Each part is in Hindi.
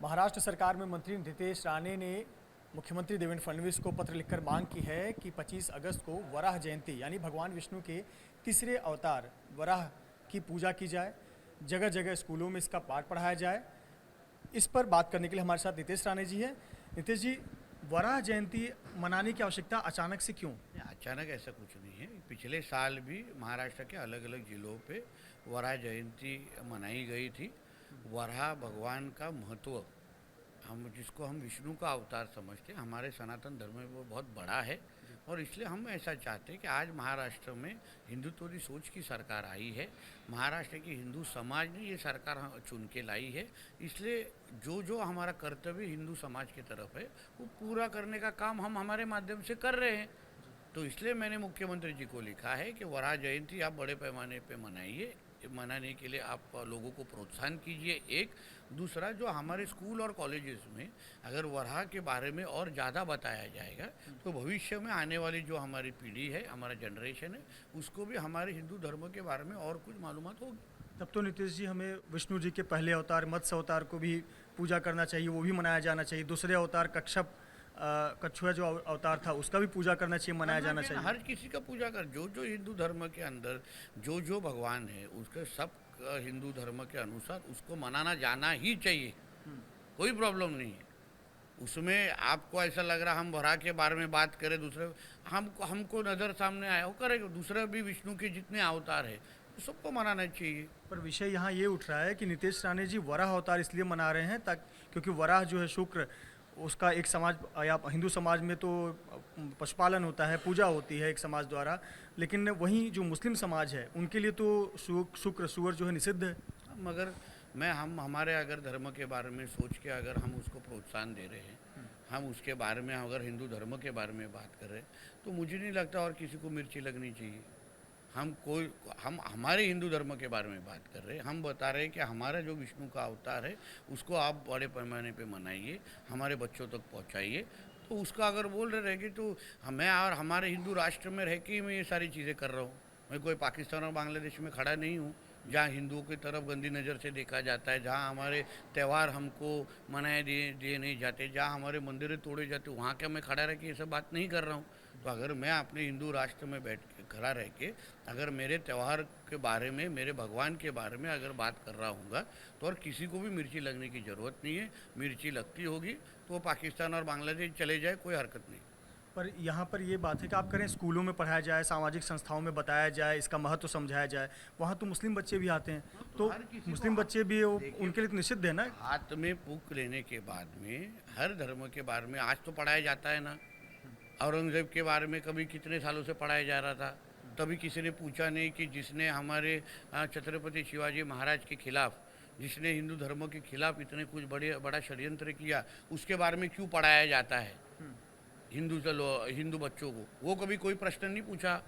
महाराष्ट्र सरकार में मंत्री नितेश राणे ने मुख्यमंत्री देवेंद्र फडणवीस को पत्र लिखकर मांग की है कि 25 अगस्त को वराह जयंती यानी भगवान विष्णु के तीसरे अवतार वराह की पूजा की जाए। जगह जगह स्कूलों में इसका पाठ पढ़ाया जाए। इस पर बात करने के लिए हमारे साथ नितेश राणे जी हैं। नितेश जी, वराह जयंती मनाने की आवश्यकता अचानक से क्यों? अचानक ऐसा कुछ नहीं है। पिछले साल भी महाराष्ट्र के अलग अलग जिलों पे वराह जयंती मनाई गई थी। वराह भगवान का महत्व, हम जिसको हम विष्णु का अवतार समझते हैं, हमारे सनातन धर्म में वो बहुत बड़ा है। और इसलिए हम ऐसा चाहते हैं कि आज महाराष्ट्र में हिंदुत्ववादी सोच की सरकार आई है। महाराष्ट्र की हिंदू समाज ने ये सरकार चुन के लाई है। इसलिए जो जो हमारा कर्तव्य हिंदू समाज की तरफ है वो पूरा करने का काम हम हमारे माध्यम से कर रहे हैं। तो इसलिए मैंने मुख्यमंत्री जी को लिखा है कि वराह जयंती आप बड़े पैमाने पे मनाइए। मनाने के लिए आप लोगों को प्रोत्साहन कीजिए। एक दूसरा, जो हमारे स्कूल और कॉलेजेस में अगर वराह के बारे में और ज़्यादा बताया जाएगा तो भविष्य में आने वाली जो हमारी पीढ़ी है, हमारा जनरेशन है, उसको भी हमारे हिंदू धर्म के बारे में और कुछ मालूमात होगी। तब तो नितेश जी, हमें विष्णु जी के पहले अवतार मत्स्य अवतार को भी पूजा करना चाहिए, वो भी मनाया जाना चाहिए। दूसरे अवतार कच्छप कछुआ जो अवतार था उसका भी पूजा करना चाहिए, मनाया जाना चाहिए। हर किसी का पूजा कर, जो जो हिंदू धर्म के अंदर जो जो भगवान है उसके सब हिंदू धर्म के अनुसार उसको मनाना जाना ही चाहिए। कोई प्रॉब्लम नहीं है उसमें। आपको ऐसा लग रहा हम वराह के बारे में बात करें, दूसरे हमको नज़र सामने आया वो करेगा। दूसरे भी विष्णु के जितने अवतार है सबको मनाना चाहिए। पर विषय यहाँ ये उठ रहा है कि नितेश राणे जी वराह अवतार इसलिए मना रहे हैं ताकि क्योंकि वराह जो है शुक्र, उसका एक समाज या हिंदू समाज में तो पशुपालन होता है, पूजा होती है एक समाज द्वारा, लेकिन वहीं जो मुस्लिम समाज है उनके लिए तो शुक्र सूअर जो है निषिद्ध है। मगर मैं हम हमारे अगर धर्म के बारे में सोच के अगर हम उसको प्रोत्साहन दे रहे हैं, हम उसके बारे में अगर हिंदू धर्म के बारे में बात कर रहे हैं, तो मुझे नहीं लगता और किसी को मिर्ची लगनी चाहिए। हम हमारे हिंदू धर्म के बारे में बात कर रहे हैं। हम बता रहे हैं कि हमारा जो विष्णु का अवतार है उसको आप बड़े पैमाने पे मनाइए, हमारे बच्चों तक पहुंचाइए। तो उसका अगर बोल रहे रहेंगे तो मैं और हमारे हिंदू राष्ट्र में रह के मैं ये सारी चीज़ें कर रहा हूँ। मैं कोई पाकिस्तान और बांग्लादेश में खड़ा नहीं हूँ जहाँ हिंदुओं की तरफ गंदी नज़र से देखा जाता है, जहाँ हमारे त्यौहार हमको मनाए दिए नहीं जाते, जहाँ हमारे मंदिरें तोड़े जाते, वहाँ क्या मैं खड़ा रह के ये सब बात नहीं कर रहा हूँ। तो अगर मैं अपने हिंदू राष्ट्र में बैठ के खड़ा रह के अगर मेरे त्यौहार के बारे में, मेरे भगवान के बारे में अगर बात कर रहा हूँगा तो और किसी को भी मिर्ची लगने की ज़रूरत नहीं है। मिर्ची लगती होगी तो वो पाकिस्तान और बांग्लादेश चले जाए, कोई हरकत नहीं। पर यहाँ पर ये बात है कि आप करें स्कूलों में पढ़ाया जाए, सामाजिक संस्थाओं में बताया जाए, इसका महत्व समझाया जाए। वहाँ तो मुस्लिम बच्चे भी आते हैं, तो मुस्लिम बच्चे भी उनके लिए तो निषिद्ध है ना। हाथ में पुक लेने के बाद में हर धर्म के बारे में आज तो पढ़ाया जाता है ना। औरंगज़ेब के बारे में कभी कितने सालों से पढ़ाया जा रहा था, तभी किसी ने पूछा नहीं कि जिसने हमारे छत्रपति शिवाजी महाराज के खिलाफ, जिसने हिंदू धर्म के खिलाफ इतने कुछ बड़ा षड्यंत्र किया, उसके बारे में क्यों पढ़ाया जाता है हिंदू बच्चों को। वो कभी कोई प्रश्न नहीं पूछा।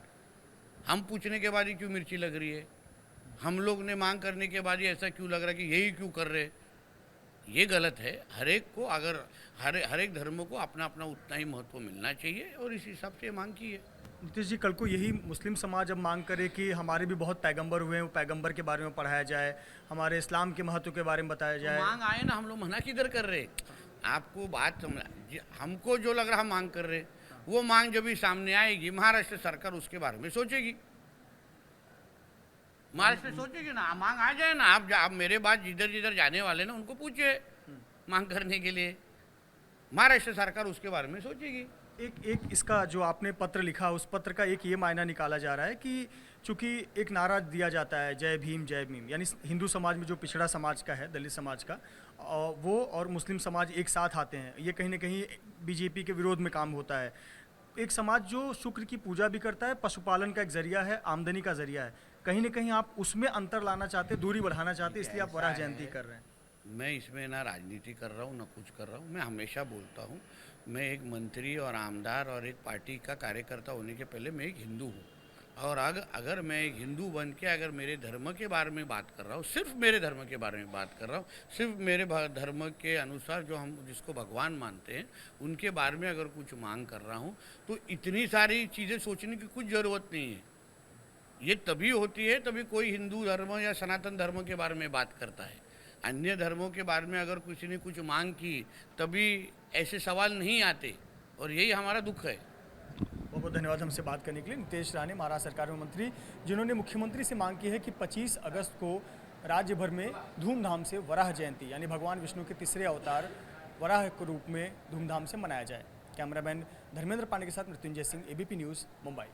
हम पूछने के बाद ही क्यों मिर्ची लग रही है, हम लोग ने मांग करने के बाद ही ऐसा क्यों लग रहा है कि यही क्यों कर रहे। ये गलत है। हर एक को अगर हर एक धर्म को अपना अपना उतना ही महत्व मिलना चाहिए और इस हिसाब से मांग की है। नीतीश जी, कल को यही मुस्लिम समाज अब मांग करे कि हमारे भी बहुत पैगंबर हुए हैं, वो पैगंबर के बारे में पढ़ाया जाए, हमारे इस्लाम के महत्व के बारे में बताया तो जाए। मांग आए ना, हम लोग मना किधर कर रहे। आपको बात हमको जो लग रहा मांग कर रहे, वो मांग जब भी सामने आएगी महाराष्ट्र सरकार उसके बारे में सोचेगी। महाराष्ट्र सोचेगी ना, मांग आ जाए ना। आप मेरे बाद जिधर जिधर जाने वाले ना उनको पूछिए मांग करने के लिए, महाराष्ट्र सरकार उसके बारे में सोचेगी। एक इसका जो आपने पत्र लिखा, उस पत्र का एक ये मायना निकाला जा रहा है कि चूंकि एक नारा दिया जाता है जय भीम, यानी हिंदू समाज में जो पिछड़ा समाज का है, दलित समाज का, वो और मुस्लिम समाज एक साथ आते हैं, ये कहीं ना कहीं बीजेपी के विरोध में काम होता है। एक समाज जो शुक्र की पूजा भी करता है, पशुपालन का एक जरिया है, आमदनी का जरिया है, कहीं ना कहीं आप उसमें अंतर लाना चाहते, दूरी बढ़ाना चाहते, इसलिए आप वराह जयंती कर रहे हैं। मैं इसमें ना राजनीति कर रहा हूँ ना कुछ कर रहा हूँ। मैं हमेशा बोलता हूँ, मैं एक मंत्री और आमदार और एक पार्टी का कार्यकर्ता होने के पहले मैं एक हिंदू हूँ। और अगर मैं एक हिंदू बन के अगर मेरे धर्म के बारे में बात कर रहा हूँ, सिर्फ मेरे धर्म के बारे में बात कर रहा हूँ, सिर्फ मेरे धर्म के अनुसार जो हम जिसको भगवान मानते हैं उनके बारे में अगर कुछ मांग कर रहा हूँ, तो इतनी सारी चीज़ें सोचने की कुछ ज़रूरत नहीं है। ये तभी होती है तभी कोई हिंदू धर्म या सनातन धर्म के बारे में बात करता है। अन्य धर्मों के बारे में अगर किसी ने कुछ मांग की तभी ऐसे सवाल नहीं आते, और यही हमारा दुख है। बहुत बहुत धन्यवाद हमसे बात करने के लिए। नितेश राणे, महाराष्ट्र सरकार में मंत्री, जिन्होंने मुख्यमंत्री से मांग की है कि 25 अगस्त को राज्य भर में धूमधाम से वराह जयंती यानी भगवान विष्णु के तीसरे अवतार वराह के रूप में धूमधाम से मनाया जाए। कैमरामैन धर्मेंद्र पांडे के साथ मृत्युंजय सिंह, एबीपी न्यूज़, मुंबई।